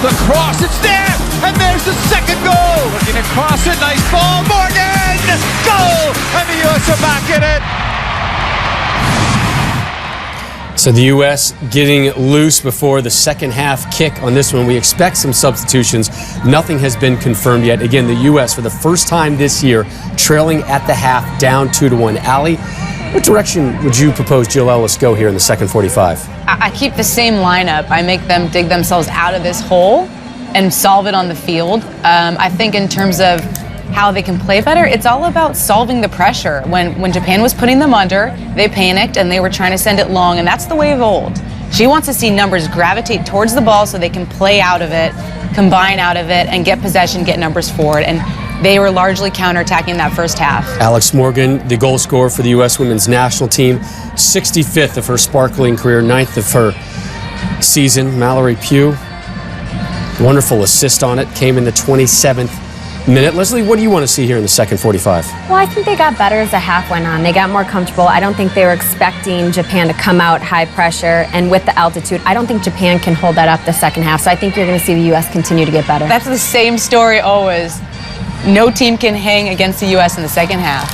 the cross, it's there, and there's the second goal. Looking across it, nice ball, Morgan, goal, and the U.S. are back in it. So the U.S. getting loose before the second half kick on this one. We expect some substitutions. Nothing has been confirmed yet. Again, the U.S. for the first time this year trailing at the half, down 2-1. Allie, what direction would you propose Jill Ellis go here in the second 45? I keep the same lineup. I make them dig themselves out of this hole and solve it on the field. I think in terms of how they can play better, it's all about solving the pressure. When Japan was putting them under, they panicked and they were trying to send it long, and that's the way of old. She wants to see numbers gravitate towards the ball so they can play out of it, combine out of it, and get possession, get numbers forward. And they were largely counterattacking that first half. Alex Morgan, the goal scorer for the U.S. women's national team, 65th of her sparkling career, 9th of her season. Mallory Pugh, wonderful assist on it, came in the 27th minute. Leslie, what do you want to see here in the second 45? Well, I think they got better as the half went on. They got more comfortable. I don't think they were expecting Japan to come out high pressure, and with the altitude, I don't think Japan can hold that up the second half. So I think you're going to see the U.S. continue to get better. That's the same story always. No team can hang against the U.S. in the second half.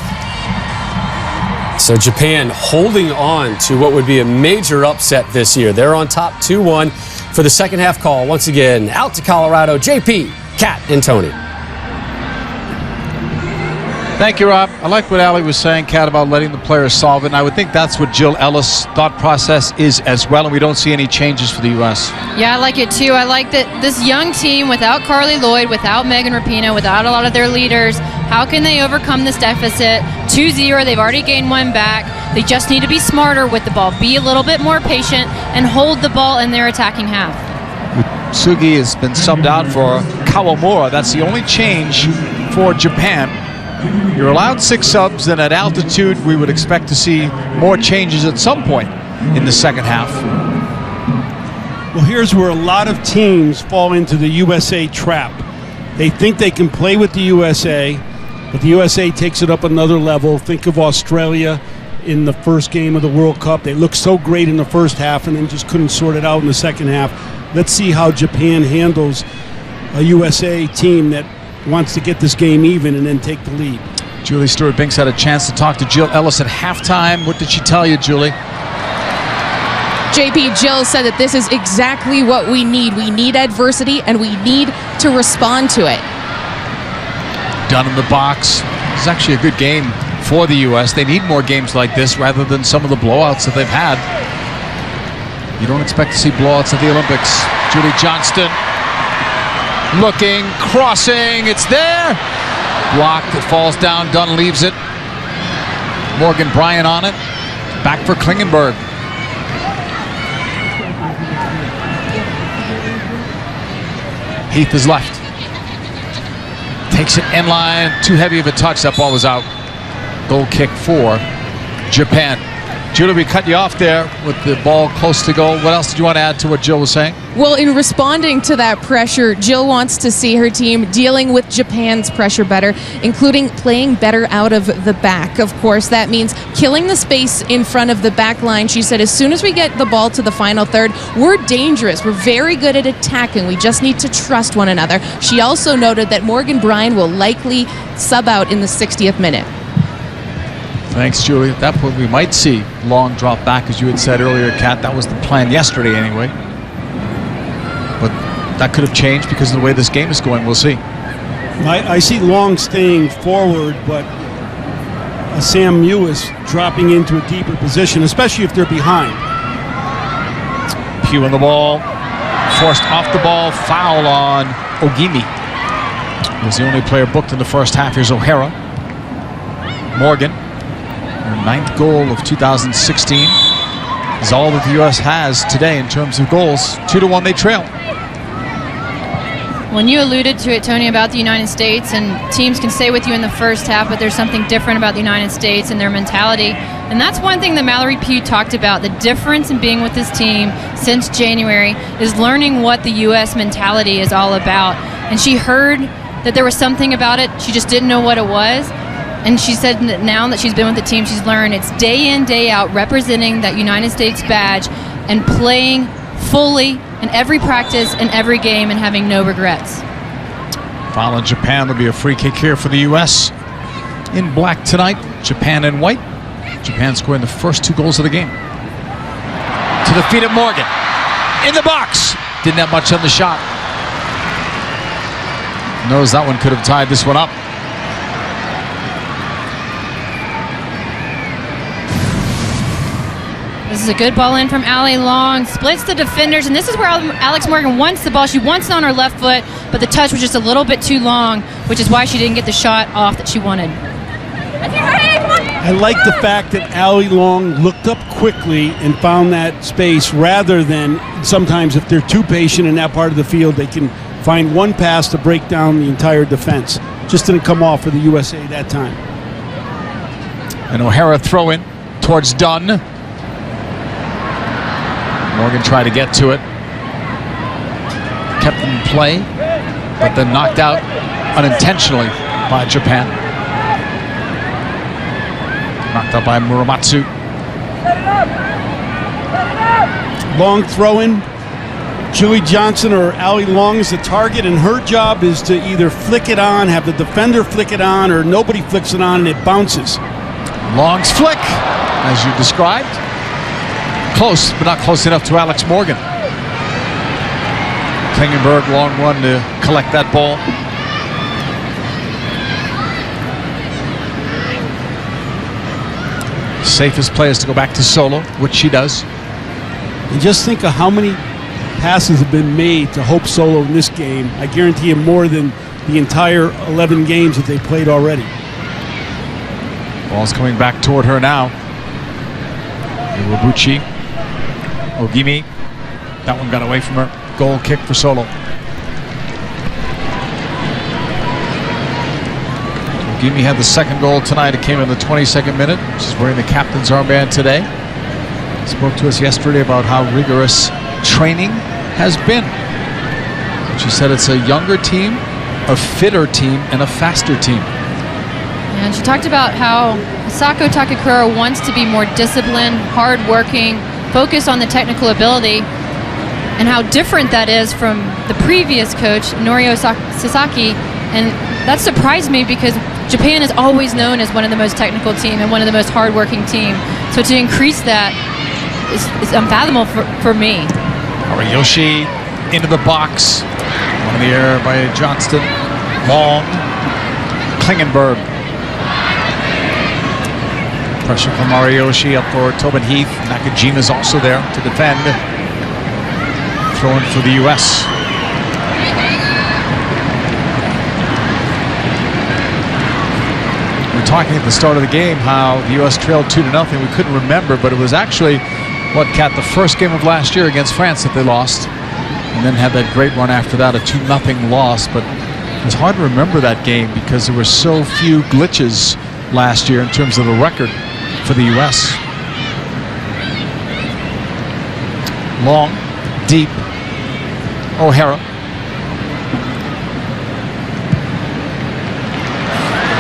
So Japan holding on to what would be a major upset this year. They're on top 2-1 for the second half call. Once again, out to Colorado, JP, Kat, and Tony. Thank you, Rob. I like what Allie was saying, Kat, about letting the players solve it. And I would think that's what Jill Ellis' thought process is as well, and we don't see any changes for the U.S. Yeah, I like it too. I like that this young team, without Carly Lloyd, without Megan Rapinoe, without a lot of their leaders, how can they overcome this deficit? 2-0, they've already gained one back. They just need to be smarter with the ball, be a little bit more patient, and hold the ball in their attacking half. Sugi has been subbed out for Kawamura. That's the only change for Japan. You're allowed 6 subs, and at altitude, we would expect to see more changes at some point in the second half. Well, here's where a lot of teams fall into the USA trap. They think they can play with the USA, but the USA takes it up another level. Think of Australia in the first game of the World Cup. They looked so great in the first half and then just couldn't sort it out in the second half. Let's see how Japan handles a USA team that wants to get this game even and then take the lead. Julie Stewart-Binks had a chance to talk to Jill Ellis at halftime. What did she tell you, Julie? JP, Jill said that this is exactly what we need. We need adversity, and we need to respond to it. Done in the box. This is actually a good game for the U.S. They need more games like this rather than some of the blowouts that they've had. You don't expect to see blowouts at the Olympics. Julie Johnston looking, crossing, it's there. Blocked, it falls down, Dunn leaves it. Morgan Bryant on it. Back for Klingenberg. Heath is left. Takes it inline, too heavy of a touch, that ball was out. Goal kick for Japan. Julie, we cut you off there with the ball close to goal. What else did you want to add to what Jill was saying? Well, in responding to that pressure, Jill wants to see her team dealing with Japan's pressure better, including playing better out of the back. Of course, that means killing the space in front of the back line. She said, as soon as we get the ball to the final third, we're dangerous. We're very good at attacking. We just need to trust one another. She also noted that Morgan Bryant will likely sub out in the 60th minute. Thanks, Julie. At that point, we might see long drop back, as you had said earlier, Kat. That was the plan yesterday anyway. But that could have changed because of the way this game is going. We'll see. I see Long staying forward, but Sam Mewis dropping into a deeper position, especially if they're behind. Pugh on the ball. Forced off the ball. Foul on Ogimi. He was the only player booked in the first half. Here's O'Hara. Morgan. Her 9th goal of 2016 is all that the U.S. has today in terms of goals. 2-1 they trail. When you alluded to it, Tony, about the United States, and teams can stay with you in the first half, but there's something different about the United States and their mentality. And that's one thing that Mallory Pugh talked about. The difference in being with this team since January is learning what the U.S. mentality is all about. And she heard that there was something about it. She just didn't know what it was. And she said that now that she's been with the team, she's learned it's day in, day out, representing that United States badge and playing fully in every practice and every game and having no regrets. Foul in Japan. There'll be a free kick here for the U.S. in black tonight. Japan in white. Japan scoring the first 2 goals of the game. To the feet of Morgan. In the box. Didn't have much on the shot. Knows that one could have tied this one up. This is a good ball in from Allie Long. Splits the defenders, and this is where Alex Morgan wants the ball. She wants it on her left foot, but the touch was just a little bit too long, which is why she didn't get the shot off that she wanted. I like the fact that Allie Long looked up quickly and found that space rather than sometimes if they're too patient in that part of the field, they can find one pass to break down the entire defense. Just didn't come off for the USA that time. An O'Hara throw in towards Dunn. Morgan tried to get to it. Kept them in play, but then knocked out unintentionally by Japan. Knocked out by Muramatsu. Long throw-in. Julie Johnson or Allie Long is the target, and her job is to either flick it on, have the defender flick it on, or nobody flicks it on and it bounces. Long's flick, as you described. Close, but not close enough to Alex Morgan. Klingenberg, long one to collect that ball. Safest play is to go back to Solo, which she does. And just think of how many passes have been made to Hope Solo in this game. I guarantee you more than the entire 11 games that they played already. Ball's coming back toward her now. Iwabuchi. Ogimi. That one got away from her. Goal kick for Solo. Ogimi had the second goal tonight. It came in the 22nd minute. She's wearing the captain's armband today. Spoke to us yesterday about how rigorous training has been. She said it's a younger team, a fitter team, and a faster team. And she talked about how Asako Takakura wants to be more disciplined, hardworking, focused on the technical ability, and how different that is from the previous coach, Norio Sasaki. And that surprised me because Japan is always known as one of the most technical team and one of the most hardworking team. So to increase that is unfathomable for me. Ariyoshi into the box. One in the air by Johnston. Long. Klingenberg. Pressure from Ariyoshi up for Tobin Heath. Nakajima's also there to defend. Throwing for the U.S. We were talking at the start of the game how the U.S. trailed 2-0. We couldn't remember, but it was actually Kat, the first game of last year against France that they lost, and then had that great run after that, a 2-0 loss. But it was hard to remember that game because there were so few glitches last year in terms of the record for the U.S. Long, deep, O'Hara.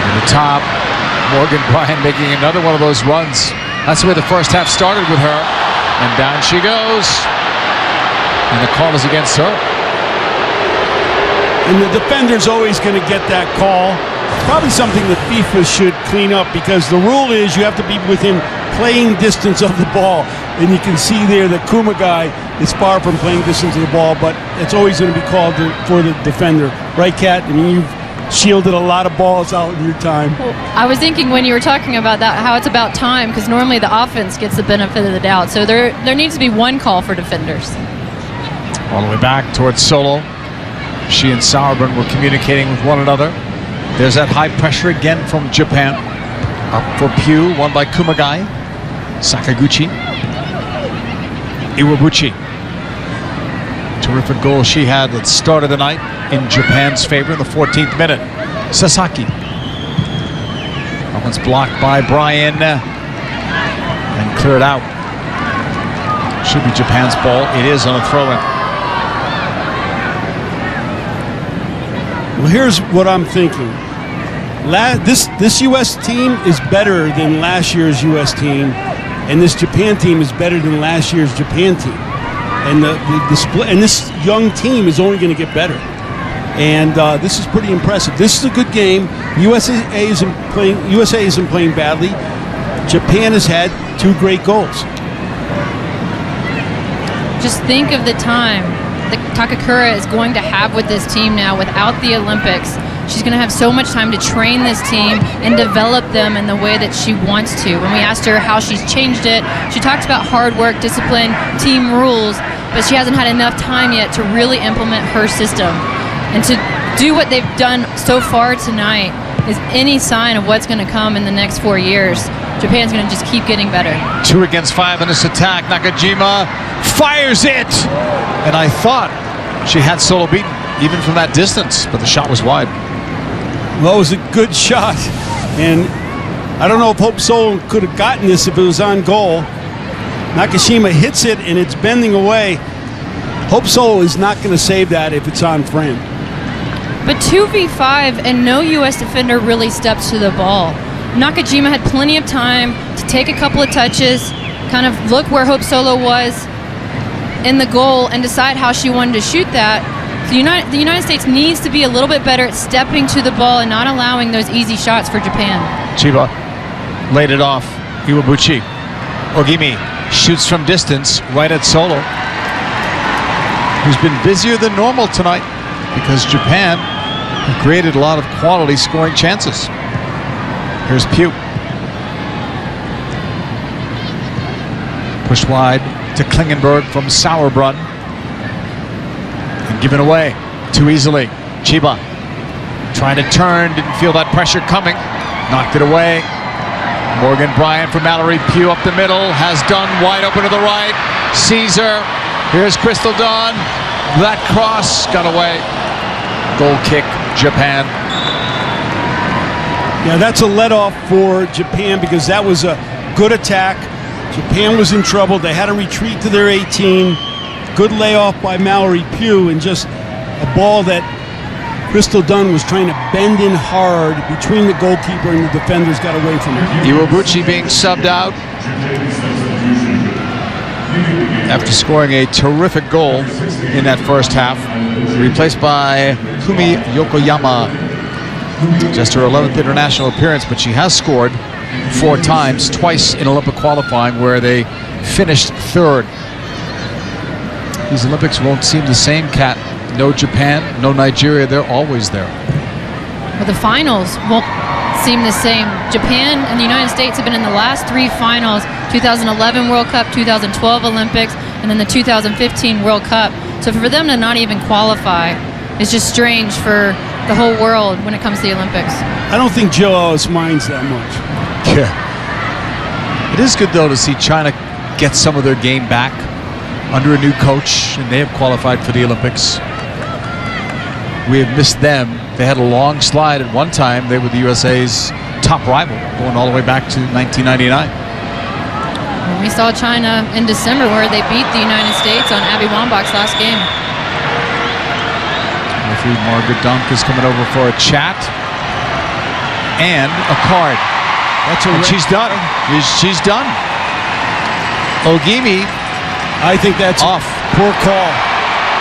Over the top, Morgan Bryan making another one of those runs. That's the way the first half started with her. And down she goes. And the call is against her. And the defender's always going to get that call. Probably something that FIFA should clean up, because the rule is you have to be within playing distance of the ball. And you can see there that Kumagai is far from playing distance of the ball, but it's always going to be called for the defender. Right, Kat? I mean, you've shielded a lot of balls out in your time. Well, I was thinking when you were talking about that, how it's about time, because normally the offense gets the benefit of the doubt. So there needs to be one call for defenders. All the way back towards Solo. She and Sauerbrunn were communicating with one another. There's that high pressure again from Japan. Up for Pugh, won by Kumagai. Sakaguchi. Iwabuchi. Terrific goal she had at the start of the night in Japan's favor in the 14th minute. Sasaki. That one's blocked by Bryan and cleared out. Should be Japan's ball. It is on a throw-in. Well, here's what I'm thinking. This U.S. team is better than last year's U.S. team, and this Japan team is better than last year's Japan team. And the split, and this young team is only going to get better. And this is pretty impressive. This is a good game. USA isn't playing badly. Japan has had 2 great goals. Just think of the time that Takakura is going to have with this team now without the Olympics. She's going to have so much time to train this team and develop them in the way that she wants to. When we asked her how she's changed it, she talks about hard work, discipline, team rules, but she hasn't had enough time yet to really implement her system. And to do what they've done so far tonight is any sign of what's going to come in the next 4 years. Japan's going to just keep getting better. 2 against 5 in this attack. Nakajima fires it! And I thought she had Solo beaten, even from that distance, but the shot was wide. Well, it was a good shot. And I don't know if Hope Solo could have gotten this if it was on goal. Nakashima hits it, and it's bending away. Hope Solo is not going to save that if it's on frame. But 2v5 and no U.S. defender really steps to the ball. Nakajima had plenty of time to take a couple of touches, kind of look where Hope Solo was in the goal and decide how she wanted to shoot that. The United States needs to be a little bit better at stepping to the ball and not allowing those easy shots for Japan. Chiba laid it off. Iwabuchi. Ogimi shoots from distance right at Solo, who's been busier than normal tonight because Japan created a lot of quality scoring chances. Here's Pugh. Pushed wide to Klingenberg from Sauerbrunn. And given away too easily. Chiba trying to turn, didn't feel that pressure coming. Knocked it away. Morgan Bryant for Mallory Pugh up the middle. Has done wide open to the right. Caesar. Here's Crystal Dawn. That cross got away. Goal kick, Japan. Yeah, that's a let-off for Japan because that was a good attack. Japan was in trouble. They had to retreat to their 18. Good layoff by Mallory Pugh, and just a ball that Crystal Dunn was trying to bend in hard between the goalkeeper and the defenders, got away from it. Iwabuchi being subbed out after scoring a terrific goal in that first half. Replaced by Kumi Yokoyama. Just her 11th international appearance, but she has scored 4 times, twice in Olympic qualifying where they finished 3rd. These Olympics won't seem the same, Kat. No Japan, no Nigeria, they're always there. Well, the finals won't seem the same. Japan and the United States have been in the last 3 finals, 2011 World Cup, 2012 Olympics, and then the 2015 World Cup. So for them to not even qualify is just strange for the whole world when it comes to the Olympics. I don't think Jill Ellis minds that much. Yeah. It is good, though, to see China get some of their game back under a new coach, and they have qualified for the Olympics. We have missed them. They had a long slide at one time. They were the USA's top rival, going all the way back to 1999. We saw China in December where they beat the United States on Abby Wambach's last game. Referee Margaret Dunk is coming over for a chat and a card. And she's done. She's done. Ogimi, I think that's off. Poor call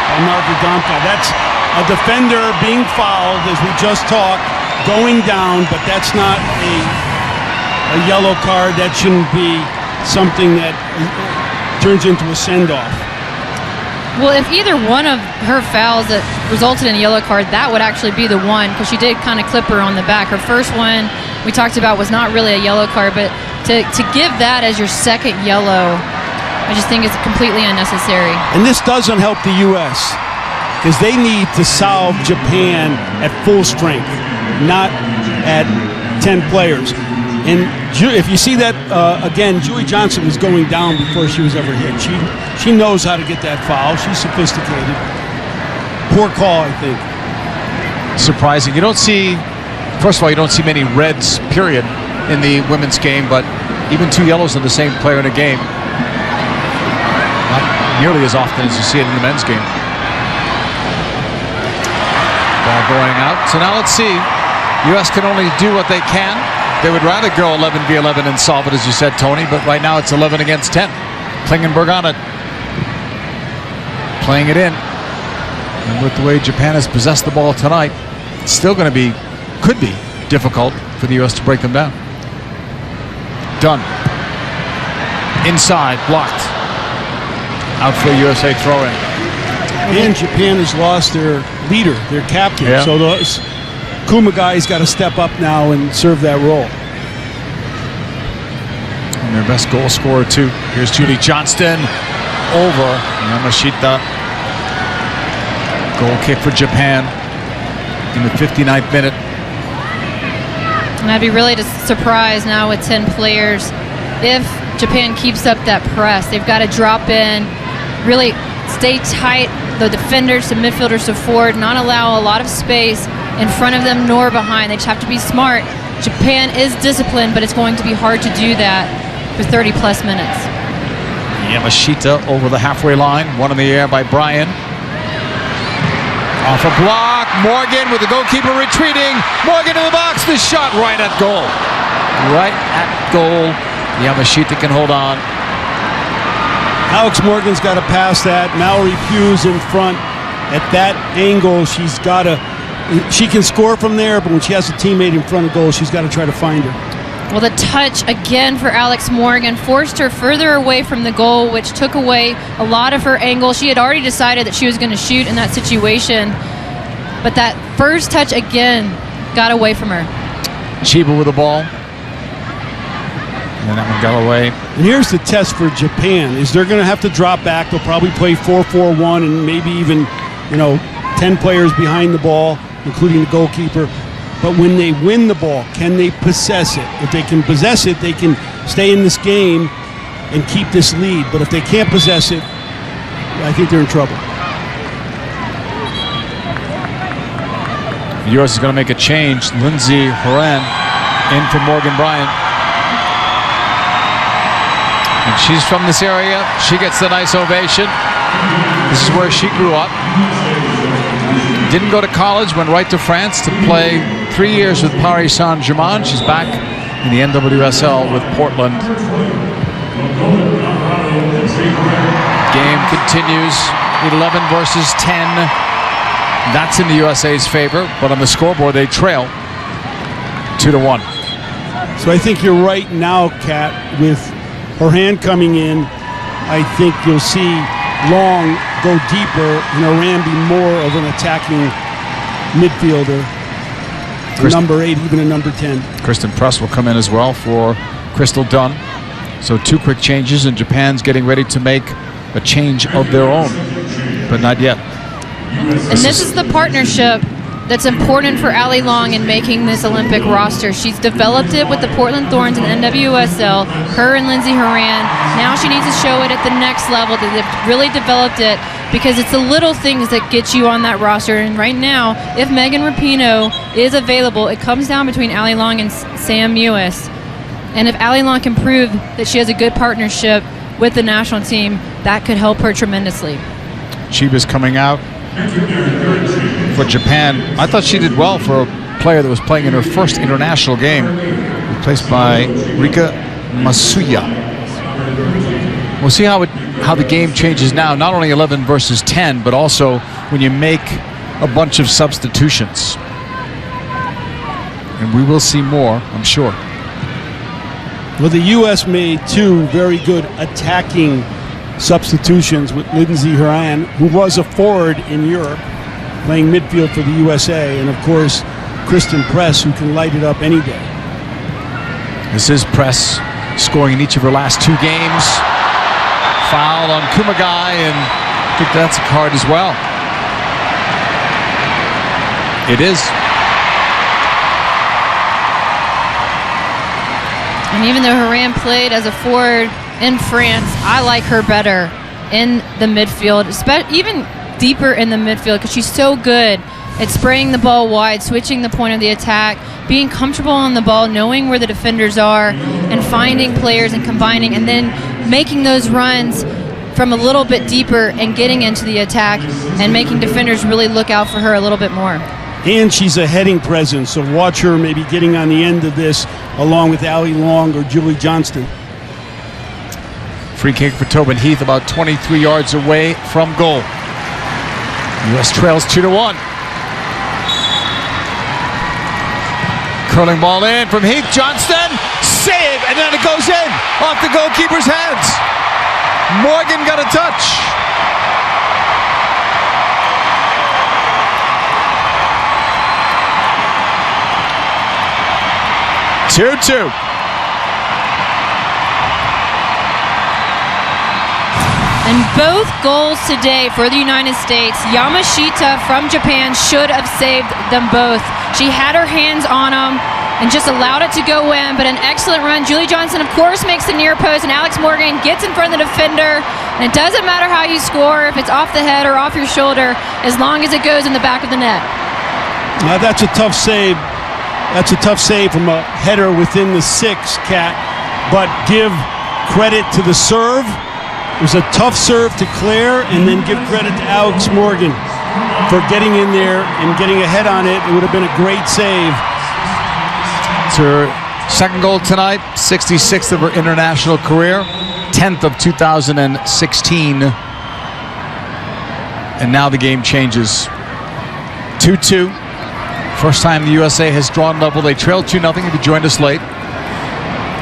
by Margaret Dunk. That's a defender being fouled, as we just talked, going down, but that's not a yellow card. That shouldn't be something that turns into a send-off. Well, if either one of her fouls that resulted in a yellow card, that would actually be the one, because she did kind of clip her on the back. Her first one we talked about was not really a yellow card, but to give that as your second yellow, I just think it's completely unnecessary. And this doesn't help the U.S. because they need to solve Japan at full strength, not at 10 players. And if you see that, again, Julie Johnson was going down before she was ever hit. She knows how to get that foul. She's sophisticated. Poor call, I think. Surprising. You don't see, first of all, you don't see many reds, period, in the women's game, but even 2 yellows on the same player in a game, not nearly as often as you see it in the men's game. Ball going out. So now let's see. U.S. can only do what they can. They would rather go 11 v 11 and solve it, as you said, Tony, but right now it's 11 against 10. Klingenberg on it. playing it in. And with the way Japan has possessed the ball tonight, it's still going to be, could be, difficult for the U.S. to break them down. Dunn. Inside, blocked. Out for a USA throw-in. And Japan has lost their leader, their captain. Yeah. So those Kumagai's got to step up now and serve that role. And their best goal scorer, too. Here's Julie Johnston over Yamashita. Goal kick for Japan in the 59th minute. And I'd be really surprised now with 10 players if Japan keeps up that press. They've got to drop in, really stay tight, the defenders, the midfielders to forward, not allow a lot of space in front of them nor behind. They just have to be smart. Japan is disciplined, but it's going to be hard to do that for 30-plus minutes. Yamashita over the halfway line. One in the air by Bryan. Off a block. Morgan with the goalkeeper retreating. Morgan in the box. The shot right at goal. Right at goal. Yamashita can hold on. Alex Morgan's got to pass that. Mallory Pugh's in front. At that angle, she's got to. She can score from there, but when she has a teammate in front of goal, she's got to try to find her. Well, the touch again for Alex Morgan forced her further away from the goal, which took away a lot of her angle. She had already decided that she was going to shoot in that situation, but that first touch again got away from her. Chiba with the ball. And that one got away. And here's the test for Japan, is they're going to have to drop back. They'll probably play 4-4-1 and maybe even, 10 players behind the ball, including the goalkeeper. But when they win the ball, can they possess it? If they can possess it, they can stay in this game and keep this lead. But if they can't possess it, I think they're in trouble. The U.S. is going to make a change. Lindsey Horan in for Morgan Bryan. And she's from this area. She gets the nice ovation. This is where she grew up. Didn't go to college, went right to France to play 3 years with Paris Saint-Germain. She's back in the NWSL with Portland. Game continues, 11 versus 10. That's in the USA's favor, but on the scoreboard they trail 2-1. So I think you're right now, Kat, with her hand coming in. I think you'll see Long go deeper and Horan be more of an attacking midfielder. Number 8, even a number 10. Kristen Press will come in as well for Crystal Dunn. So 2 quick changes, and Japan's getting ready to make a change of their own, but not yet. And this is the partnership that's important for Ali Long in making this Olympic roster. She's developed it with the Portland Thorns and NWSL, her and Lindsey Horan. Now she needs to show it at the next level, that they've really developed it, because it's the little things that get you on that roster. And right now, if Megan Rapinoe is available, it comes down between Ali Long and Sam Mewis. And if Ali Long can prove that she has a good partnership with the national team, that could help her tremendously. Chiba's coming out for Japan. I thought she did well for a player that was playing in her first international game, replaced by Rika Masuya. We'll see how the game changes now. Not only 11 versus 10, but also when you make a bunch of substitutions. And we will see more, I'm sure. Well, the U.S. made 2 very good attacking substitutions with Lindsey Horan, who was a forward in Europe, playing midfield for the USA, and of course Kristen Press, who can light it up any day. This is Press scoring in each of her last 2 games. Foul on Kumagai, and I think that's a card as well. It is. And even though Horan played as a forward in France, I like her better in the midfield, even deeper in the midfield, because she's so good at spraying the ball wide, switching the point of the attack, being comfortable on the ball, knowing where the defenders are, and finding players and combining, and then making those runs from a little bit deeper and getting into the attack and making defenders really look out for her a little bit more. And she's a heading presence, so watch her maybe getting on the end of this along with Ali Long or Julie Johnston. Free kick for Tobin Heath, about 23 yards away from goal. U.S. trails 2-1. Curling ball in from Heath. Johnston, save, and then it goes in off the goalkeeper's hands. Morgan got a touch. Two. And both goals today for the United States, Yamashita from Japan should have saved them both. She had her hands on them and just allowed it to go in, but an excellent run. Julie Johnson, of course, makes the near post, and Alex Morgan gets in front of the defender. And it doesn't matter how you score, if it's off the head or off your shoulder, as long as it goes in the back of the net. That's a tough save. That's a tough save from a header within the 6, Kat. But give credit to the serve. It was a tough serve to Claire, and then give credit to Alex Morgan for getting in there and getting a head on it. It would have been a great save. It's her second goal tonight, 66th of her international career, 10th of 2016. And now the game changes. 2-2. First time the USA has drawn level. They trailed 2-0 if you joined us late.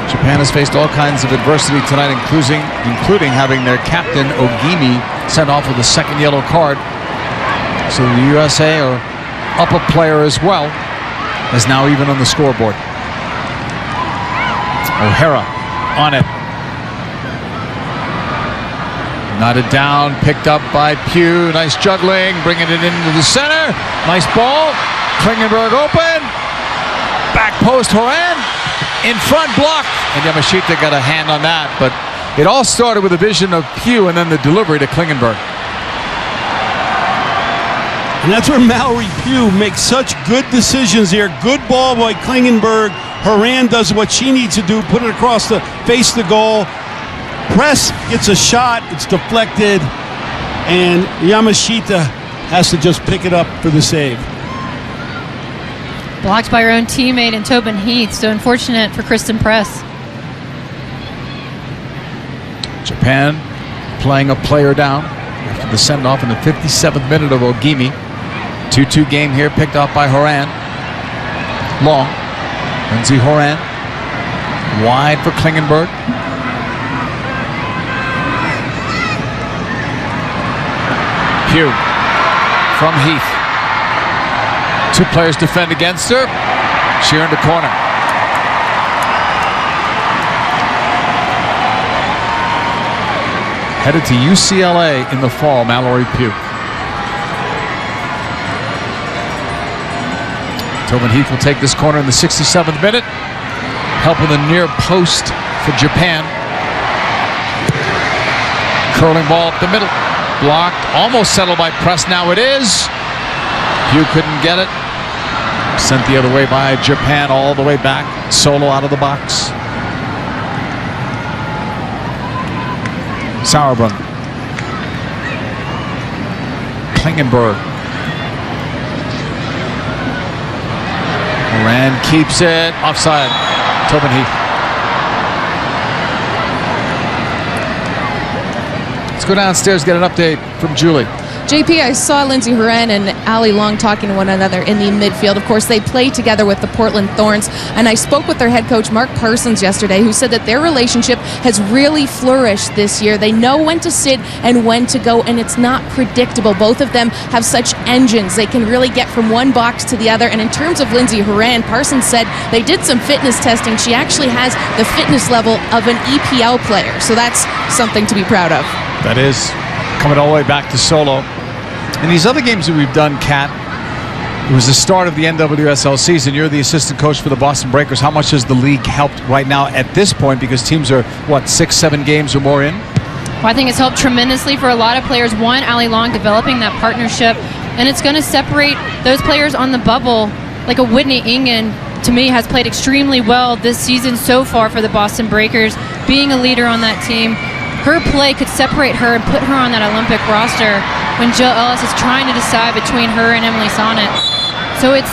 Japan has faced all kinds of adversity tonight, including having their captain, Ogimi, sent off with a second yellow card. So the USA are up a player as well, as now even on the scoreboard. O'Hara on it. Knotted down, picked up by Pugh. Nice juggling, bringing it into the center. Nice ball. Klingenberg open. Back post, Horan. In front block, and Yamashita got a hand on that, but it all started with a vision of Pugh and then the delivery to Klingenberg. And that's where Mallory Pugh makes such good decisions here. Good ball by Klingenberg. Horan does what she needs to do, put it across the face of the goal. Press gets a shot, it's deflected, and Yamashita has to just pick it up for the save. Blocked by her own teammate and Tobin Heath, so unfortunate for Kristen Press. Japan playing a player down after the send-off in the 57th minute of Ogimi. 2-2 game here, picked up by Horan. Long. Lindsay Horan. Wide for Klingenberg. Pugh from Heath. 2 players defend against her. She earned a corner. Headed to UCLA in the fall, Mallory Pugh. Tobin Heath will take this corner in the 67th minute. Help with a near post for Japan. Curling ball up the middle. Blocked, almost settled by Press. Now it is. Pugh couldn't get it. Sent the other way by Japan, all the way back. Solo out of the box. Sauerbrunn. Klingenberg. Moran keeps it. Offside. Tobin Heath. Let's go downstairs, get an update from Julie. JP, I saw Lindsay Horan and Ali Long talking to one another in the midfield. Of course, they play together with the Portland Thorns, and I spoke with their head coach, Mark Parsons, yesterday, who said that their relationship has really flourished this year. They know when to sit and when to go, and it's not predictable. Both of them have such engines. They can really get from one box to the other, and in terms of Lindsay Horan, Parsons said they did some fitness testing. She actually has the fitness level of an EPL player, so that's something to be proud of. That is coming all the way back to Solo. In these other games that we've done, Kat, it was the start of the NWSL season. You're the assistant coach for the Boston Breakers. How much has the league helped right now at this point? Because teams are, 6-7 games or more in? Well, I think it's helped tremendously for a lot of players. One, Ali Long developing that partnership, and it's going to separate those players on the bubble. Like a Whitney Ingen, to me, has played extremely well this season so far for the Boston Breakers, being a leader on that team. Her play could separate her and put her on that Olympic roster when Jill Ellis is trying to decide between her and Emily Sonnet. So it's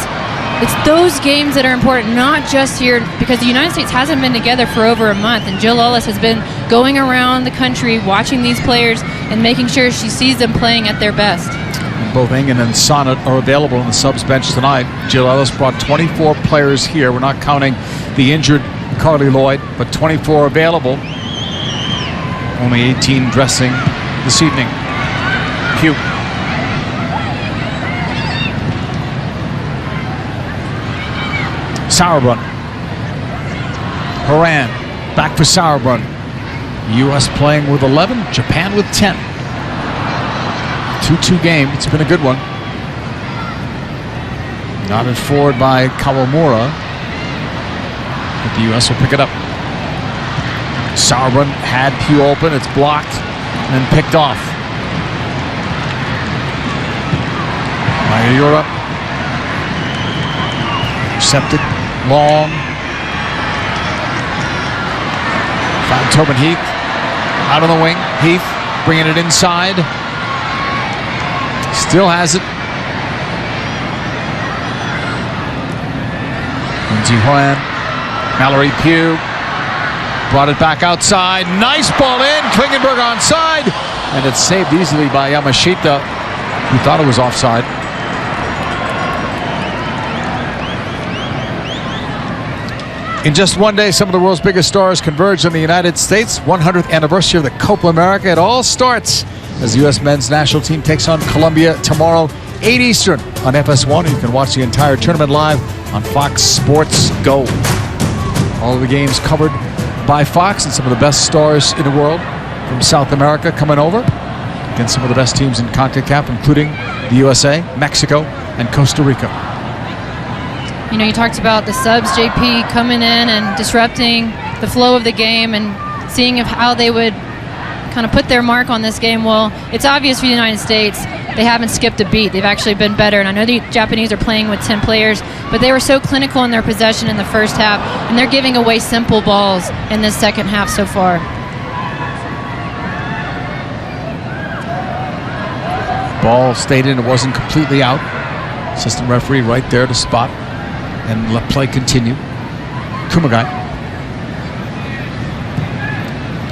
those games that are important, not just here, because the United States hasn't been together for over a month, and Jill Ellis has been going around the country watching these players and making sure she sees them playing at their best. And both Engen and Sonnet are available on the subs bench tonight. Jill Ellis brought 24 players here. We're not counting the injured Carly Lloyd, but 24 available. Only 18 dressing this evening. Pugh. Sauerbrunn. Horan. Back for Sauerbrunn. U.S. playing with 11, Japan with 10. 2-2 game. It's been a good one. Nodded forward by Kawamura. But the U.S. will pick it up. Sauerbrunn had Pugh open. It's blocked and picked off. By Europe. Intercepted. Long. Found Tobin Heath. Out on the wing. Heath bringing it inside. Still has it. Lindsey Horan. Mallory Pugh. Brought it back outside. Nice ball in. Klingenberg onside. And it's saved easily by Yamashita, who thought it was offside. In just one day, some of the world's biggest stars converged on the United States. 100th anniversary of the Copa America. It all starts as the U.S. men's national team takes on Colombia tomorrow, 8 Eastern on FS1. You can watch the entire tournament live on Fox Sports Go. All of the games covered by Fox and some of the best stars in the world from South America coming over against some of the best teams in CONCACAF, including the USA, Mexico, and Costa Rica. You know, you talked about the subs, JP, coming in and disrupting the flow of the game and seeing how they would kind of put their mark on this game. Well, it's obvious for the United States they haven't skipped a beat. They've actually been better. And I know the Japanese are playing with 10 players, but they were so clinical in their possession in the first half, and they're giving away simple balls in this second half so far. Ball stayed in. It wasn't completely out. Assistant referee right there to spot and let play continue. Kumagai.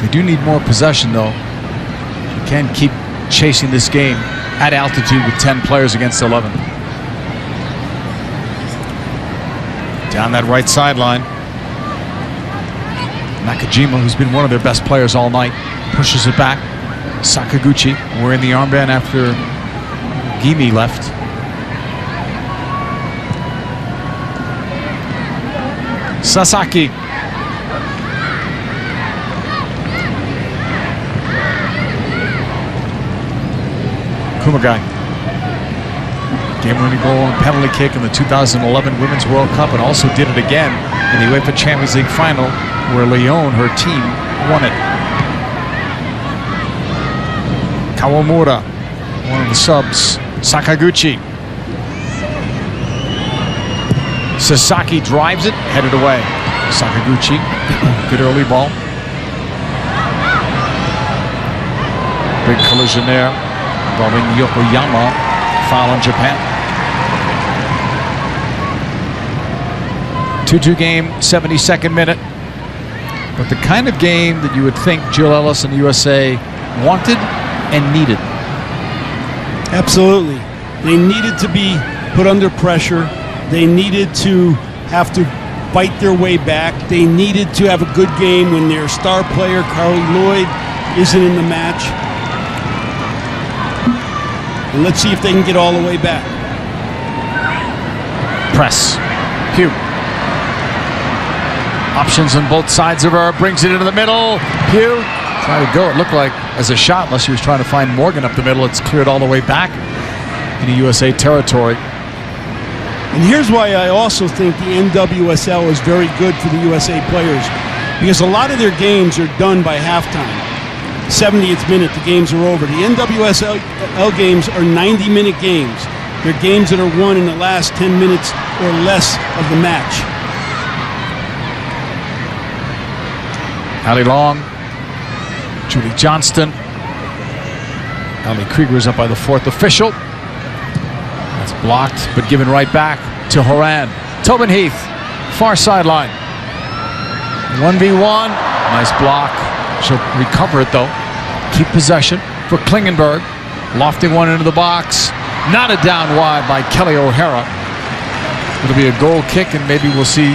They do need more possession, though. You can't keep chasing this game at altitude with 10 players against 11. Down that right sideline. Nakajima, who's been one of their best players all night, pushes it back. Sakaguchi wearing the armband after Gimi left. Sasaki. Kumagai. Game-winning goal and penalty kick in the 2011 Women's World Cup, and also did it again in the UEFA Champions League final, where Lyon, her team, won it. Kawamura, one of the subs. Sakaguchi. Sasaki drives it, headed away. Sakaguchi, good early ball. Big collision there involving Yokoyama. Foul on Japan. 2-2 game, 72nd minute. But the kind of game that you would think Jill Ellis and the USA wanted and needed. Absolutely. They needed to be put under pressure. They needed to have to fight their way back. They needed to have a good game when their star player, Carly Lloyd, isn't in the match. And let's see if they can get all the way back. Press. Pugh. Options on both sides of her. Brings it into the middle. Pugh trying to go. It looked like as a shot, unless she was trying to find Morgan up the middle. It's cleared all the way back into USA territory. And here's why I also think the NWSL is very good for the USA players, because a lot of their games are done by halftime. 70th minute, the games are over. The NWSL games are 90-minute games. They're games that are won in the last 10 minutes or less of the match. Ali Long, Julie Johnston. Ali Krieger's up by the fourth official. That's blocked, but given right back to Horan. Tobin Heath, far sideline. 1v1, nice block. She'll recover it though. Keep possession for Klingenberg. Lofting one into the box. Knotted down wide by Kelly O'Hara. It'll be a goal kick, and maybe we'll see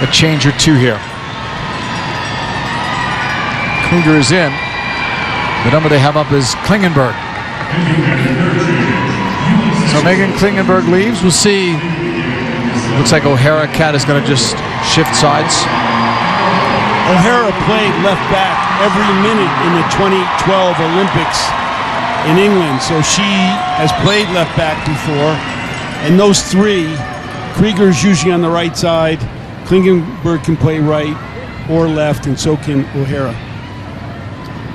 a change or two here. Krieger is in. The number they have up is Klingenberg. So Megan Klingenberg leaves. We'll see. Looks like O'Hara Cat is going to just shift sides. O'Hara played left back every minute in the 2012 Olympics in England, so she has played left back before. And those three, Krieger's usually on the right side, Klingenberg can play right or left, and so can O'Hara.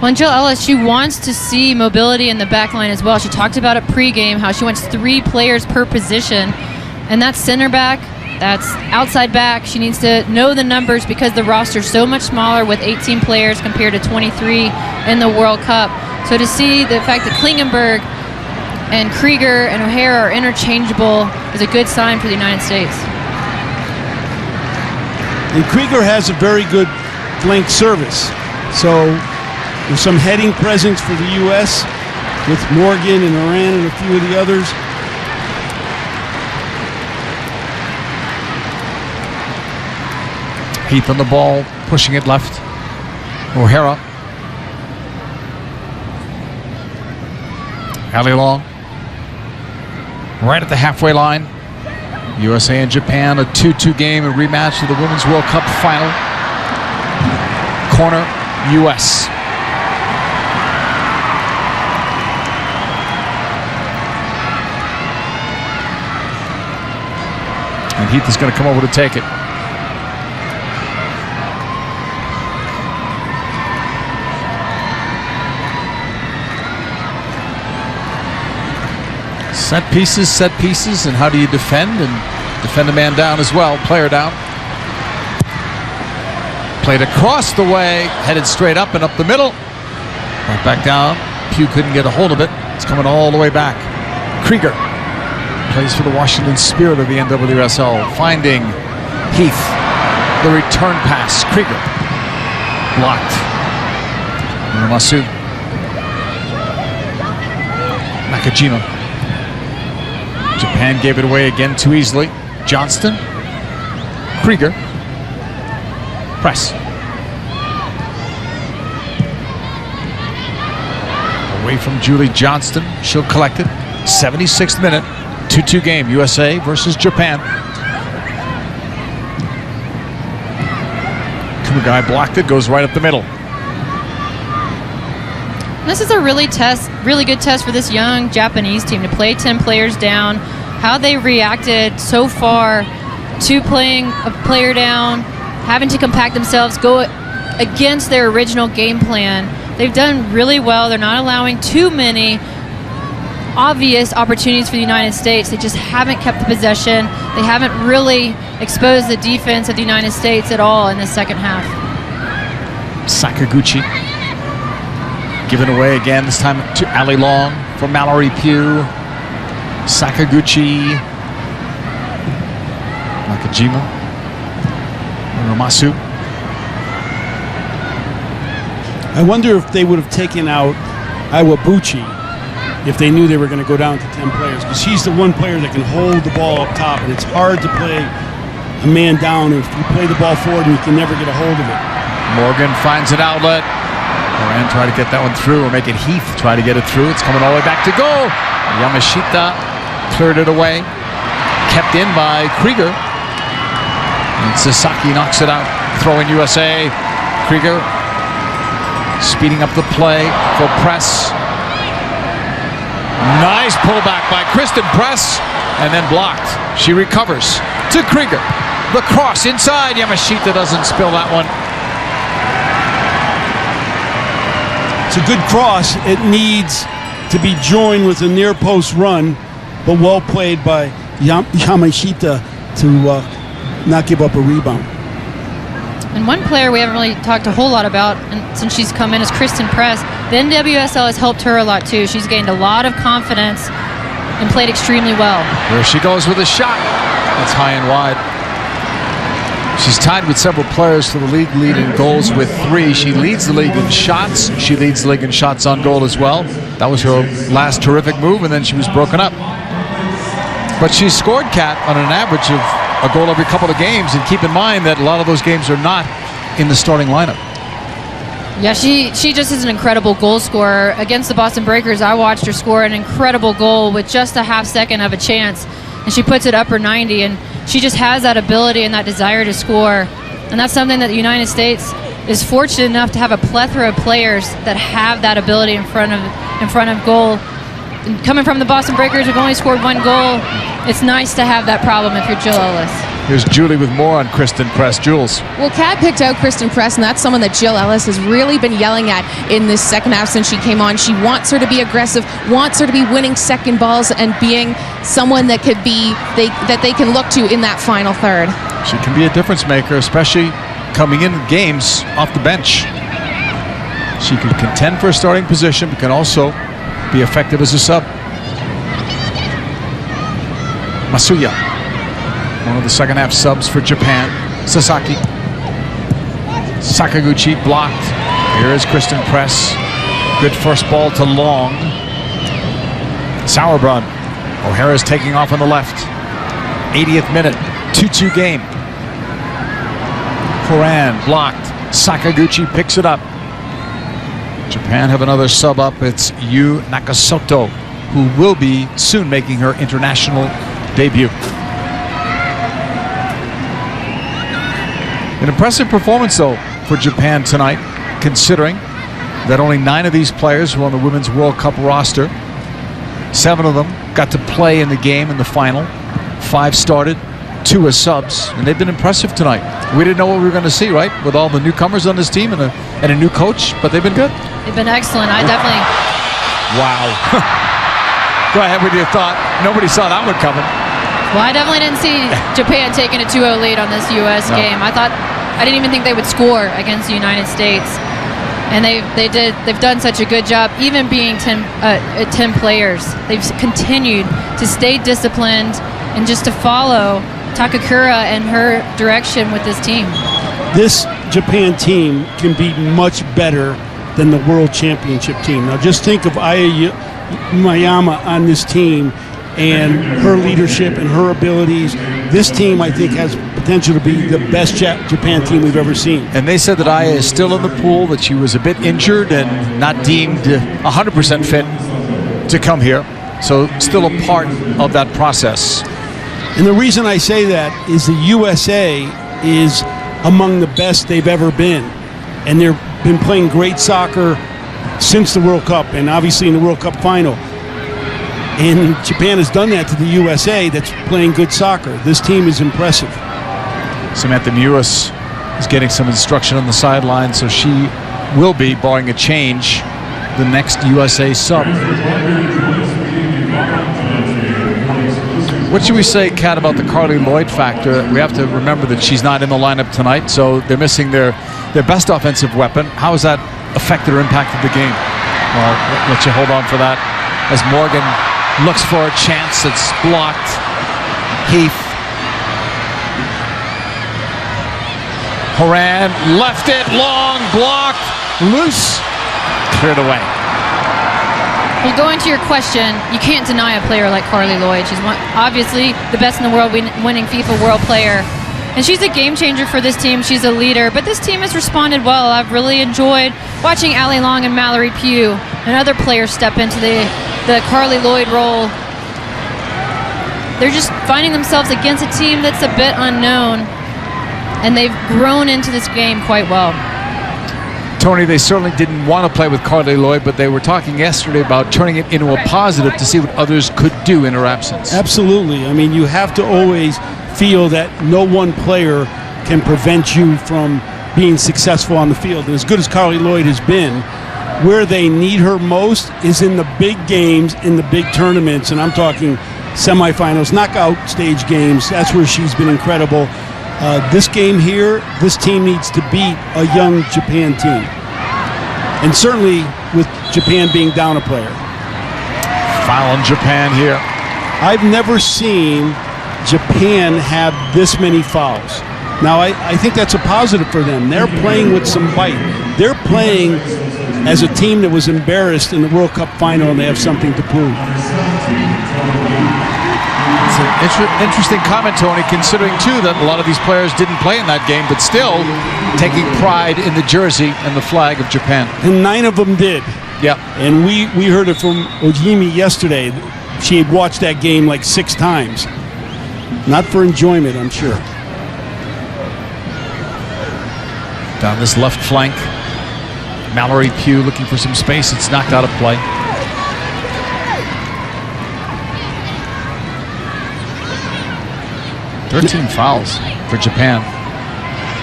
Well, and Jill Ellis, she wants to see mobility in the back line as well. She talked about it pregame, how she wants 3 players per position, and that's center back, that's outside back. She needs to know the numbers because the roster's so much smaller with 18 players compared to 23 in the World Cup. So to see the fact that Klingenberg and Krieger and O'Hara are interchangeable is a good sign for the United States. And Krieger has a very good flank service. So there's some heading presence for the U.S. with Morgan and Iran and a few of the others. Heath on the ball, pushing it left. O'Hara. Allie Long. Right at the halfway line. USA and Japan, a 2-2 game, a rematch of the Women's World Cup final. Corner, U.S. And Heath is going to come over to take it. Set pieces, and how do you defend? And defend a man down as well, player down. Played across the way, headed straight up and up the middle. Right back down. Pugh couldn't get a hold of it. It's coming all the way back. Krieger plays for the Washington Spirit of the NWSL, finding Heath. The return pass, Krieger. Blocked. Masu. Nakajima. Japan gave it away again too easily. Johnston. Krieger. Press. Away from Julie Johnston. She'll collect it. 76th minute. 2-2 game. USA versus Japan. Kumagai blocked it. Goes right up the middle. This is a really good test for this young Japanese team to play 10 players down. How they reacted so far to playing a player down, having to compact themselves, go against their original game plan. They've done really well. They're not allowing too many obvious opportunities for the United States. They just haven't kept the possession. They haven't really exposed the defense of the United States at all in the second half. Sakaguchi. Given away again, this time to Allie Long for Mallory Pugh. Sakaguchi. Nakajima. Romasu. I wonder if they would have taken out Iwabuchi if they knew they were going to go down to 10 players, because she's the one player that can hold the ball up top, and it's hard to play a man down if you play the ball forward and you can never get a hold of it. Morgan finds an outlet. Moran try to get that one through, or make it Heath try to get it through. It's coming all the way back to goal. Yamashita cleared it away. Kept in by Krieger. And Sasaki knocks it out. Throw in USA. Krieger speeding up the play for Press. Nice pullback by Kristen Press, and then blocked. She recovers to Krieger. The cross inside. Yamashita doesn't spill that one. It's a good cross. It needs to be joined with a near post run, but well played by Yamashita to not give up a rebound. And one player we haven't really talked a whole lot about and since she's come in is Kristen Press. The NWSL has helped her a lot too. She's gained a lot of confidence and played extremely well. There she goes with a shot. That's high and wide. She's tied with several players for the league lead in goals with 3. She leads the league in shots. She leads the league in shots on goal as well. That was her last terrific move, and then she was broken up. But she's scored, Kat, on an average of a goal every couple of games. And keep in mind that a lot of those games are not in the starting lineup. Yeah, she just is an incredible goal scorer. Against the Boston Breakers, I watched her score an incredible goal with just a half second of a chance, and she puts it upper 90, and she just has that ability and that desire to score. And that's something that the United States is fortunate enough to have a plethora of players that have that ability in front of goal. And coming from the Boston Breakers, who've only scored one goal, it's nice to have that problem if you're Jill Ellis. Here's Julie with more on Kristen Press. Jules. Well, Kat picked out Kristen Press, and that's someone that Jill Ellis has really been yelling at in this second half since she came on. She wants her to be aggressive, wants her to be winning second balls, and being someone that could be that they can look to in that final third. She can be a difference maker, especially coming in games off the bench. She can contend for a starting position, but can also be effective as a sub. Masuya, one of the second half subs for Japan. Sasaki. Sakaguchi blocked. Here is Kristen Press. Good first ball to Long. Sauerbrunn. O'Hara's taking off on the left. 80th minute. 2-2 game. Horan blocked. Sakaguchi picks it up. Japan have another sub up. It's Yu Nakasoto, who will be soon making her international debut. An impressive performance, though, for Japan tonight, considering that only 9 of these players were on the Women's World Cup roster. 7 of them got to play in the game in the final. 5 started, 2 as subs, and they've been impressive tonight. We didn't know what we were going to see, right, with all the newcomers on this team and a new coach, but they've been good. They've been excellent. I definitely... Wow. Go ahead with your thought. Nobody saw that one coming. Well, I definitely didn't see Japan taking a 2-0 lead on this U.S. game. I didn't even think they would score against the United States, and they've done such a good job, even being 10 players. They've continued to stay disciplined and just to follow Takakura and her direction with this team. This Japan team can be much better than the World Championship team. Now just think of Aya Mayama on this team and her leadership and her abilities. This team, I think, has potential to be the best Japan team we've ever seen. And they said that Aya is still in the pool, that she was a bit injured and not deemed 100% fit to come here. So still a part of that process. And the reason I say that is the USA is among the best they've ever been. And they've been playing great soccer since the World Cup, and obviously in the World Cup final. And Japan has done that to the USA that's playing good soccer. This team is impressive. Samantha Mewis is getting some instruction on the sideline, so she will be, barring a change, the next USA sub. What should we say, Kat, about the Carly Lloyd factor? We have to remember that she's not in the lineup tonight, so they're missing their best offensive weapon. How has that affected or impacted the game? Well, let you hold on for that as Morgan looks for a chance. It's blocked. Heath. Horan left it long, blocked, loose, cleared away. Well, going to your question, you can't deny a player like Carly Lloyd. She's obviously the best in the world, winning FIFA World Player. And she's a game changer for this team. She's a leader. But this team has responded well. I've really enjoyed watching Allie Long and Mallory Pugh and other players step into the Carly Lloyd role. They're just finding themselves against a team that's a bit unknown. And they've grown into this game quite well. Tony, they certainly didn't want to play with Carly Lloyd, but they were talking yesterday about turning it into a positive to see what others could do in her absence. Absolutely. I mean, you have to always feel that no one player can prevent you from being successful on the field. And as good as Carly Lloyd has been, where they need her most is in the big games, in the big tournaments, and I'm talking semifinals, knockout stage games. That's where she's been incredible. This game here, this team needs to beat a young Japan team. And certainly with Japan being down a player. Foul on Japan here. I've never seen Japan have this many fouls. Now, I think that's a positive for them. They're playing with some bite. They're playing as a team that was embarrassed in the World Cup final, and they have something to prove. It's an interesting comment, Tony, considering, too, that a lot of these players didn't play in that game, but still taking pride in the jersey and the flag of Japan. And 9 of them did. Yeah. And we heard it from Ojimi yesterday. She had watched that game like 6 times. Not for enjoyment, I'm sure. Down this left flank. Mallory Pugh looking for some space. It's knocked out of play. "13 fouls for Japan."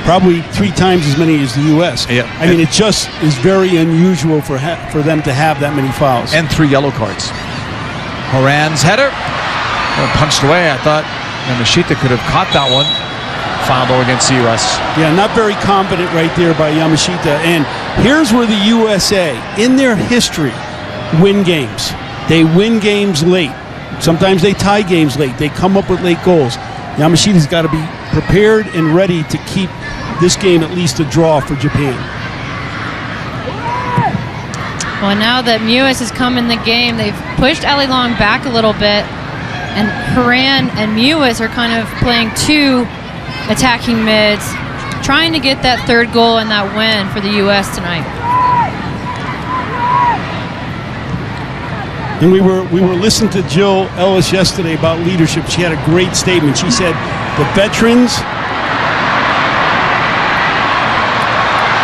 Probably 3 times as many as the U.S. Yeah. I mean, it just is very unusual for them to have that many fouls. And 3 yellow cards. Horan's header. Punched away. I thought Yamashita could have caught that one. Foul though against the U.S. Yeah, not very confident right there by Yamashita. And here's where the USA, in their history, win games. They win games late. Sometimes they tie games late. They come up with late goals. Yamashita's got to be prepared and ready to keep this game at least a draw for Japan. Well, now that Mewis has come in the game, they've pushed Ali Long back a little bit, and Horan and Mewis are kind of playing 2 attacking mids, trying to get that 3rd goal and that win for the U.S. tonight. And we were listening to Jill Ellis yesterday about leadership. She had a great statement. She said, the veterans.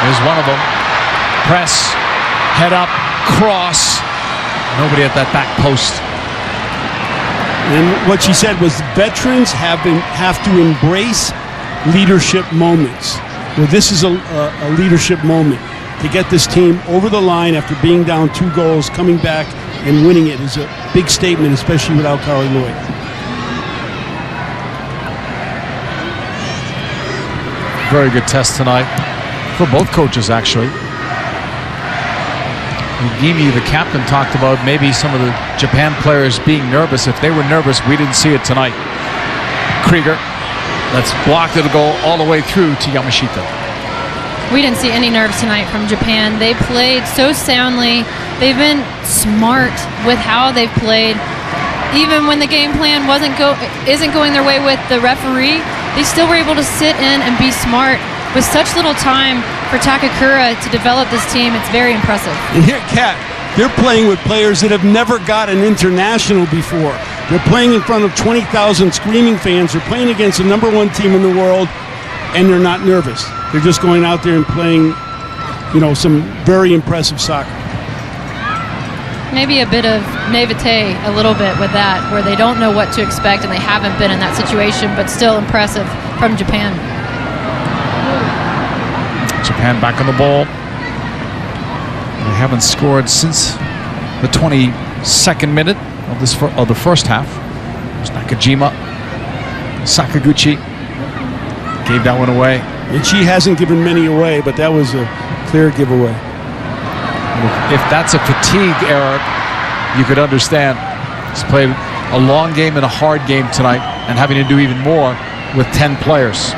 Here's one of them. Press, head up, cross. Nobody at that back post. And what she said was veterans have to embrace leadership moments. Well, this is a leadership moment. To get this team over the line after being down 2 goals, coming back and winning it is a big statement, especially without Carly Lloyd. Very good test tonight for both coaches, actually. Ugimi, the captain, talked about maybe some of the Japan players being nervous. If they were nervous, we didn't see it tonight. Krieger, that's blocked the goal all the way through to Yamashita. We didn't see any nerves tonight from Japan. They played so soundly. They've been smart with how they've played. Even when the game plan isn't going their way with the referee, they still were able to sit in and be smart with such little time for Takakura to develop this team. It's very impressive. And here, Kat, they're playing with players that have never got an international before. They're playing in front of 20,000 screaming fans. They're playing against the #1 team in the world, and they're not nervous. They're just going out there and playing, some very impressive soccer. Maybe a bit of naivete, a little bit with that, where they don't know what to expect and they haven't been in that situation, but still impressive from Japan. Japan back on the ball. They haven't scored since the 22nd minute of the first half. There's Nakajima. Sakaguchi gave that one away. And she hasn't given many away, but that was a clear giveaway. If that's a fatigue error, you could understand. He's played a long game and a hard game tonight, and having to do even more with 10 players.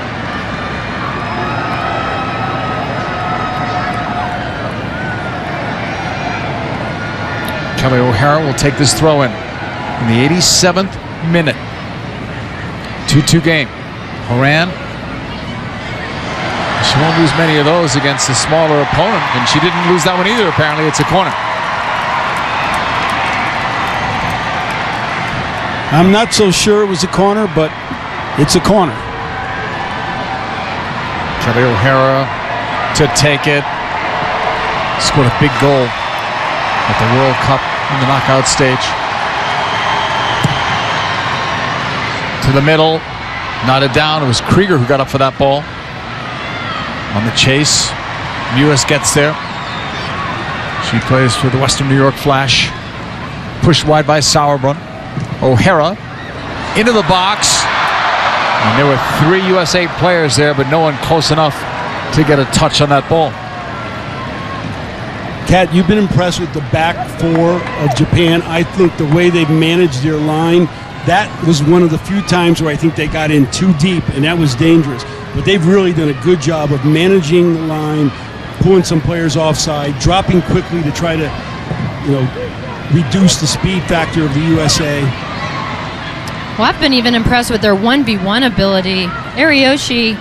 Kelly O'Hara will take this throw in the 87th minute. 2-2 game. Horan. She won't lose many of those against a smaller opponent, and she didn't lose that one either. Apparently, it's a corner. I'm not so sure it was a corner, but it's a corner. Kelly O'Hara to take it. Scored a big goal at the World Cup in the knockout stage. To the middle, knotted down. It was Krieger who got up for that ball. On the chase, Mewis gets there. She plays for the Western New York Flash. Pushed wide by Sauerbrunn. O'Hara into the box. And there were 3 USA players there, but no one close enough to get a touch on that ball. Kat, you've been impressed with the back 4 of Japan. I think the way they've managed their line, that was one of the few times where I think they got in too deep, and that was dangerous. But they've really done a good job of managing the line, pulling some players offside, dropping quickly to try to, reduce the speed factor of the USA. Well, I've been even impressed with their 1v1 ability. Ariyoshi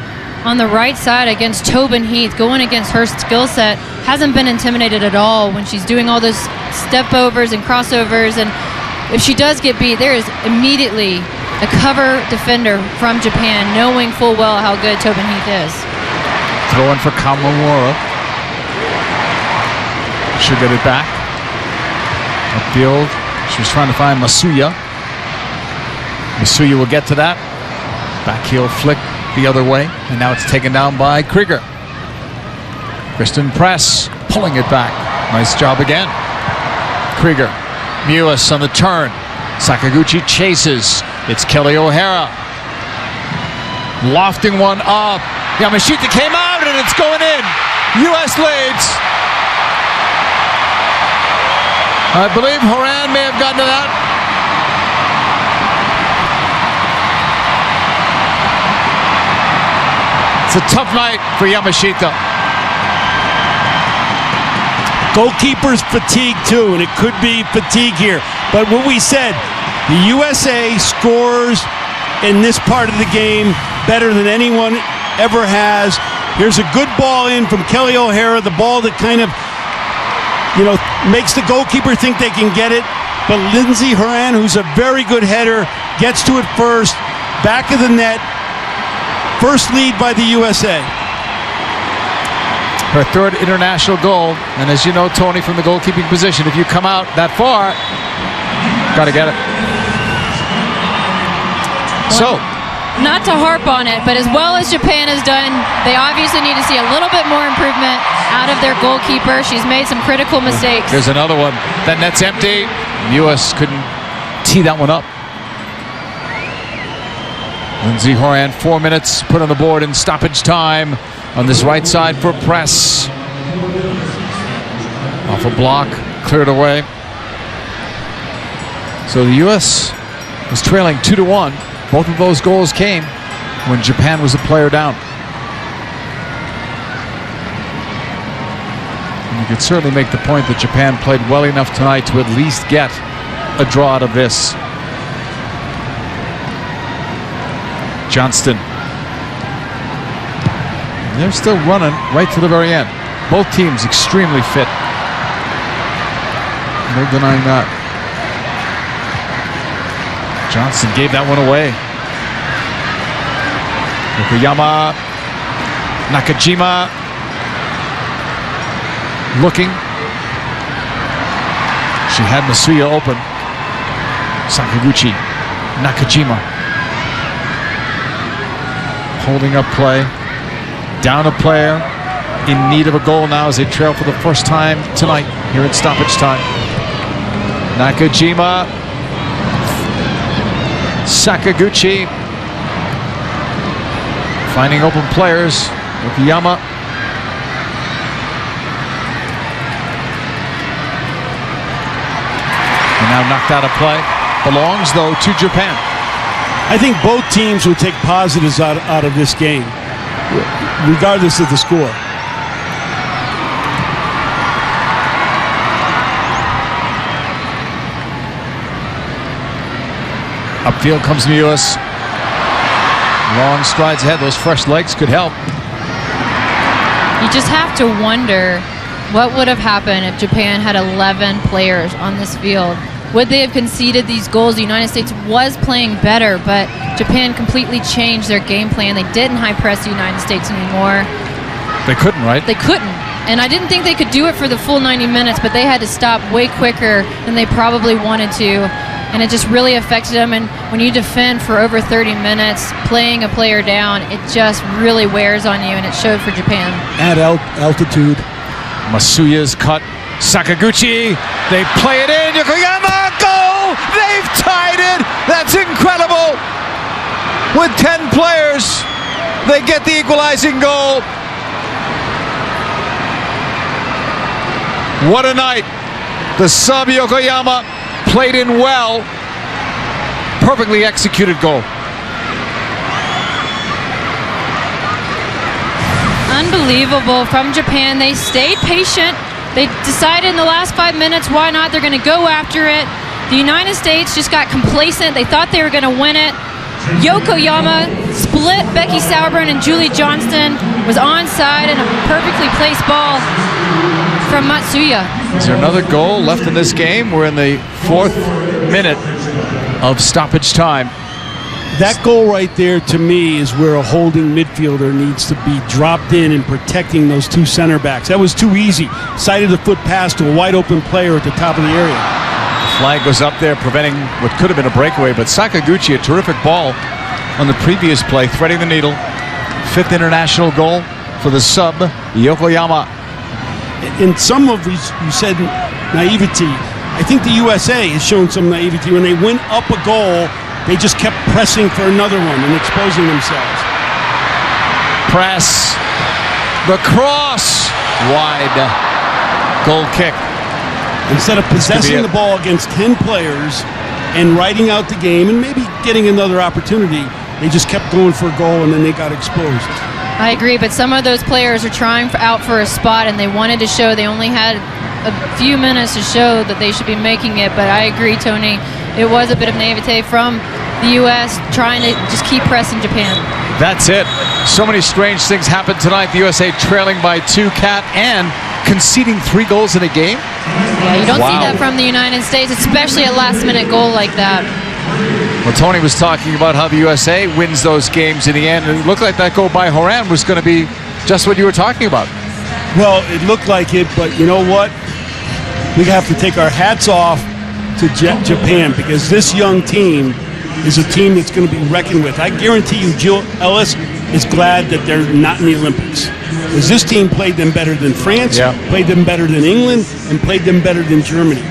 on the right side against Tobin Heath, going against her skill set, hasn't been intimidated at all when she's doing all those step overs and crossovers. And if she does get beat, there is immediately a cover defender from Japan, knowing full well how good Tobin Heath is. Throw in for Kamamura. She'll get it back. Upfield. She was trying to find Masuya. Masuya will get to that. Back heel flick the other way. And now it's taken down by Krieger. Kristen Press pulling it back. Nice job again. Krieger. Mewis on the turn. Sakaguchi chases. It's Kelly O'Hara. Lofting one up. Yamashita came out and it's going in. U.S. leads. I believe Horan may have gotten to that. It's a tough night for Yamashita. Goalkeeper's fatigue too, and it could be fatigue here. But what we said, the USA scores in this part of the game better than anyone ever has. Here's a good ball in from Kelly O'Hara, the ball that kind of, makes the goalkeeper think they can get it. But Lindsey Horan, who's a very good header, gets to it first, back of the net. First lead by the USA. Her third international goal. And as you know, Tony, from the goalkeeping position, if you come out that far, got to get it. So, not to harp on it, but as well as Japan has done, they obviously need to see a little bit more improvement out of their goalkeeper. She's made some critical mistakes. Here's another one. That net's empty. The U.S. couldn't tee that one up. Lindsey Horan, 4 minutes put on the board in stoppage time on this right side for Press. Off a block, cleared away. So the U.S. was trailing 2-1. Both of those goals came when Japan was a player down. And you could certainly make the point that Japan played well enough tonight to at least get a draw out of this. Johnston. And they're still running right to the very end. Both teams extremely fit. No denying that. Johnston gave that one away. Yokoyama. Nakajima. Looking. She had Masuya open. Sakaguchi. Nakajima. Holding up play. Down a player. In need of a goal now as they trail for the first time tonight here at stoppage time. Nakajima. Sakaguchi. Finding open players. Yokoyama. And now knocked out of play. Belongs, though, to Japan. I think both teams would take positives out of this game, regardless of the score. Upfield comes the U.S. Long strides ahead. Those fresh legs could help. You just have to wonder what would have happened if Japan had 11 players on this field. Would they have conceded these goals? The United States was playing better, but Japan completely changed their game plan. They didn't high press the United States anymore. They couldn't, right? They couldn't. And I didn't think they could do it for the full 90 minutes, but they had to stop way quicker than they probably wanted to. And it just really affected them. And when you defend for over 30 minutes, playing a player down, it just really wears on you, and it showed for Japan. At altitude. Masuya's cut. Sakaguchi, they play it in. Yokoyama, goal! They've tied it! That's incredible! With 10 players, they get the equalizing goal. What a night. The sub Yokoyama played in well. Perfectly executed goal. Unbelievable from Japan. They stayed patient. They decided in the last 5 minutes, why not? They're going to go after it. The United States just got complacent. They thought they were going to win it. Yokoyama split Becky Sauerbrunn and Julie Johnston, was onside, and a perfectly placed ball from Matsuya. Is there another goal left in this game? We're in the 4th minute of stoppage time. That goal right there, to me, is where a holding midfielder needs to be dropped in and protecting those two center backs. That was too easy. Sighted the foot pass to a wide-open player at the top of the area. The flag was up there preventing what could have been a breakaway, but Sakaguchi, a terrific ball on the previous play, threading the needle. 5th international goal for the sub, Yokoyama. In some of these, you said naivety. I think the USA has shown some naivety. When they win up a goal, they just kept pressing for another one and exposing themselves. Press. The cross. Wide. Goal kick. Instead of possessing the ball against 10 players and riding out the game and maybe getting another opportunity, they just kept going for a goal and then they got exposed. I agree, but some of those players are trying out for a spot, and they wanted to show they only had a few minutes to show that they should be making it. But I agree, Tony, it was a bit of naivete from the U.S. trying to just keep pressing Japan. That's it. So many strange things happened tonight. The USA trailing by 2, Cat, and conceding 3 goals in a game. Yeah, you don't see that from the United States, especially a last-minute goal like that. Well, Tony was talking about how the USA wins those games in the end, and it looked like that goal by Horan was going to be just what you were talking about. Well, it looked like it, but you know what? We have to take our hats off to Japan, because this young team is a team that's going to be reckoned with. I guarantee you Jill Ellis is glad that they're not in the Olympics, because this team played them better than France, played them better than England, and played them better than Germany.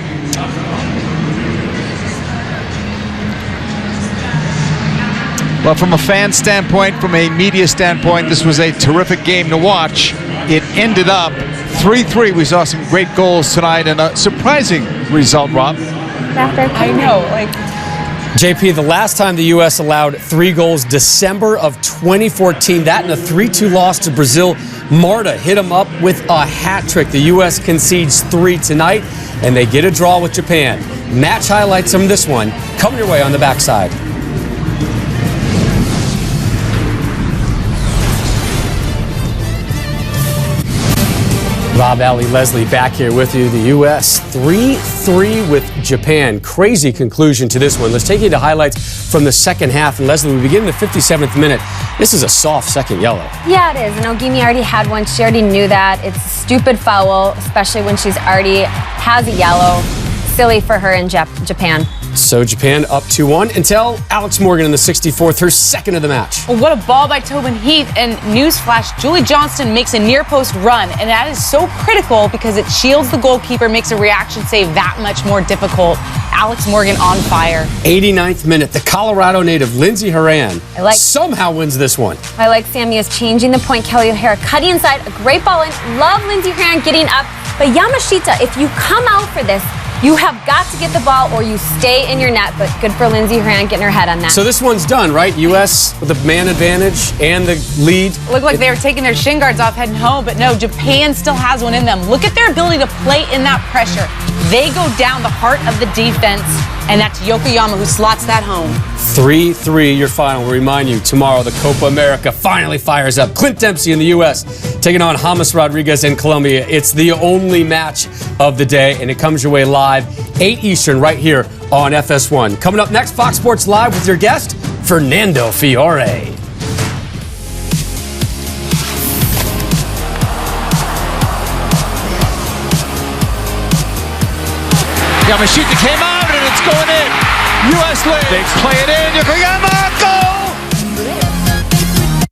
Well, from a fan standpoint, from a media standpoint, this was a terrific game to watch. It ended up 3-3. We saw some great goals tonight, and a surprising result, Rob. I know, JP, the last time the U.S. allowed 3 goals, December of 2014. That and a 3-2 loss to Brazil. Marta hit them up with a hat trick. The U.S. concedes 3 tonight, and they get a draw with Japan. Match highlights from this one coming your way on the backside. Rob, Ali, Leslie back here with you. The U.S. 3-3 with Japan. Crazy conclusion to this one. Let's take you to highlights from the second half. And Leslie, we begin in the 57th minute. This is a soft second yellow. Yeah, it is. And Ogimi already had one. She already knew that. It's a stupid foul, especially when she's already has a yellow. Silly for her in Japan. So Japan up 2-1 until Alex Morgan in the 64th, her second of the match. Well, what a ball by Tobin Heath, and newsflash, Julie Johnston makes a near post run, and that is so critical because it shields the goalkeeper, makes a reaction save that much more difficult. Alex Morgan on fire. 89th minute, the Colorado native Lindsey Horan somehow wins this one. I like Sammy is changing the point. Kelly O'Hara cutting inside, a great ball in. Love Lindsey Horan getting up, but Yamashita, if you come out for this, you have got to get the ball or you stay in your net, but good for Lindsey Horan getting her head on that. So this one's done, right? U.S. with the man advantage and the lead. Looked like they were taking their shin guards off heading home, but no, Japan still has one in them. Look at their ability to play in that pressure. They go down the heart of the defense, and that's Yokoyama who slots that home. 3-3 your final. We'll remind you, tomorrow the Copa America finally fires up. Clint Dempsey in the U.S. taking on James Rodriguez in Colombia. It's the only match of the day, and it comes your way live, 8 Eastern, right here on FS1. Coming up next, Fox Sports Live with your guest, Fernando Fiore. Yamashita came out, and it's going in. U.S. lead. They play it in. Yokoyama